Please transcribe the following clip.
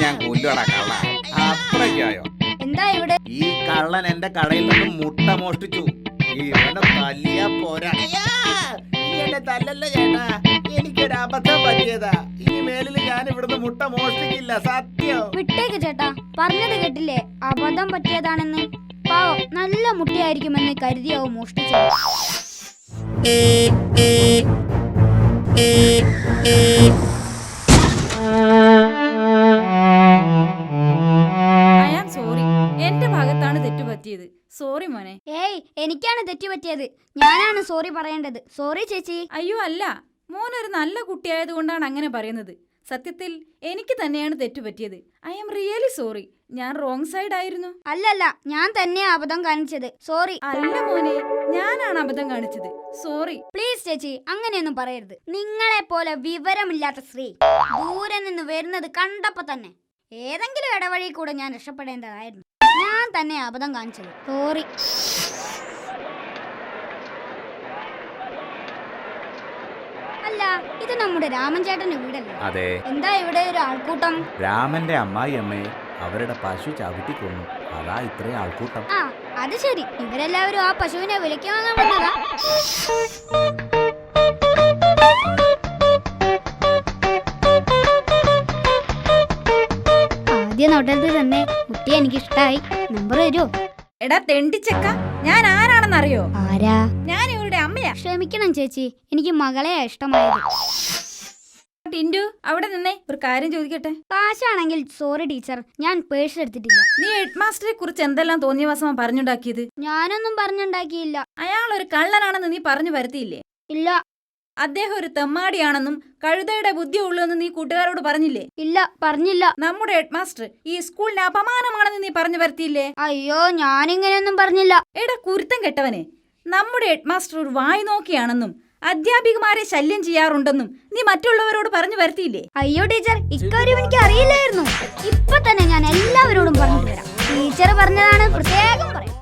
ഞാൻ കൊല്ലുവടാ കള്ള. അത്രയ്ക്കായോ? എന്താ ഇവിടെ? ഈ കള്ളൻ എന്റെ കടയിൽ നിന്നും മുട്ട മോഷ്ടിച്ചു. ഇവനെ തല്ലിയാ പോരാ. എന്നെ തല്ലല്ലോ ചേട്ടാ, എനിക്കൊരു അബദ്ധം പറ്റിയതാ. ഇനി മേലിൽ ഞാൻ ഇവിടുന്ന് മുട്ട മോഷ്ടിക്കില്ല, സത്യം. വിട്ടേക്ക് ചേട്ടാ, പറഞ്ഞത് കേട്ടില്ലേ, അബദ്ധം പറ്റിയതാണെന്ന്. പാവം, നല്ല മുട്ടയായിരിക്കുമെന്ന് കരുതിയാവും മോഷ്ടിച്ചത്. എന്റെ ഭാഗത്താണ് തെറ്റുപറ്റിയത്. സോറി മോനെ. ഏയ്, എനിക്കാണ് തെറ്റുപറ്റിയത്. ഞാനാണ് സോറി പറയേണ്ടത്. സോറി ചേച്ചി. അയ്യോ അല്ല, മോനൊരു നല്ല കുട്ടിയായതുകൊണ്ടാണ് അങ്ങനെ പറയുന്നത്. സത്യത്തിൽ എനിക്ക് തന്നെയാണ് തെറ്റുപറ്റിയത്. I am really sorry. ഞാൻ റോങ് സൈഡ് ആയിരുന്നു. അല്ലല്ല, ഞാൻ തന്നെയാ അബദ്ധം കാണിച്ചത്. സോറി. അല്ല മോനെ, ഞാനാണ് അബദ്ധം കാണിച്ചത്. സോറി. പ്ലീസ് ചേച്ചി, അങ്ങനെയൊന്നും പറയരുത്. നിങ്ങളെ പോലെ വിവരമില്ലാത്ത സ്ത്രീ ദൂരെ നിന്ന് വരുന്നത് കണ്ടപ്പോ തന്നെ ഏതെങ്കിലും ഇടവഴി കൂടെ ഞാൻ രക്ഷപ്പെടേണ്ടതായിരുന്നു. ഞാൻ തന്നെ അബദ്ധം കാണിച്ചത്. സോറി. അല്ല, ഇത് നമ്മുടെ രാമൻ ചേട്ടന്റെ വീടല്ലേ? അതെ. എന്താ ഇവിടെ ഒരു ആൾക്കൂട്ടം? രാമന്റെ അമ്മായി അമ്മയെ അവരുടെ പശു ചവിട്ടി കൊന്നു. അതാ ഇത്രയും ആൾക്കൂട്ടം. ആ, അത് ശരി. ഇവരെല്ലാവരും ആ പശുവിനെ വിലയ്ക്ക് വാങ്ങാൻ വന്നതാ. ആദ്യ നോട്ടത്തിൽ തന്നെ കുട്ടി എനിക്കിഷ്ടായി. നമ്പർ തരുമോ? എടാ തെണ്ടിച്ചക്ക, ഞാൻ ആരാണെന്നറിയോ? ആരാ? ഞാൻ ഇവരുടെ അമ്മയാ. ക്ഷമിക്കണം ചേച്ചി, എനിക്ക് മകളെയാ ഇഷ്ടമായത്. ടിൻഡു, അവിടെ നിന്നേ, ഒരു കാര്യം ചോദിക്കട്ടെ. കാശാണെങ്കിൽ സോറി ടീച്ചർ, ഞാൻ പേഴ്സ് എടുത്തിട്ടില്ല. നീ ഹെഡ് മാസ്റ്ററെ കുറിച്ച് എന്തെല്ലാം തോന്നിയവാസമാ പറഞ്ഞുണ്ടാക്കിയത്? ഞാനൊന്നും പറഞ്ഞുണ്ടാക്കിയില്ല. അയാൾ ഒരു കള്ളനാണെന്ന് നീ പറഞ്ഞു വരുത്തിയില്ലേ? ഇല്ല. അദ്ദേഹം ഒരു തെമ്മാടിയാണെന്നും കഴുതയുടെ ബുദ്ധി ഉള്ളൂന്ന് നീ കൂട്ടുകാരോട് പറഞ്ഞില്ലേ? ഇല്ല, പറഞ്ഞില്ല. നമ്മുടെ ഹെഡ് മാസ്റ്റർ ഈ സ്കൂളിന് അപമാനമാണെന്ന് നീ പറഞ്ഞു വരുത്തിയില്ലേ? അയ്യോ, ഞാനിങ്ങനെയൊന്നും പറഞ്ഞില്ല. എടാ കുരുത്തം കെട്ടവനെ, നമ്മുടെ ഹെഡ് മാസ്റ്റർ ഒരു വായി നോക്കിയാണെന്നും അധ്യാപികമാരെ ശല്യം ചെയ്യാറുണ്ടെന്നും നീ മറ്റുള്ളവരോട് പറഞ്ഞു വരുത്തിയില്ലേ? അയ്യോ ടീച്ചർ, ഇക്കാര്യം എനിക്ക് അറിയില്ലായിരുന്നു. ഇപ്പൊ തന്നെ ഞാൻ എല്ലാവരോടും പറഞ്ഞിട്ട് വരാം. ടീച്ചർ പറഞ്ഞതാണ്, പ്രത്യേകം പറയാം.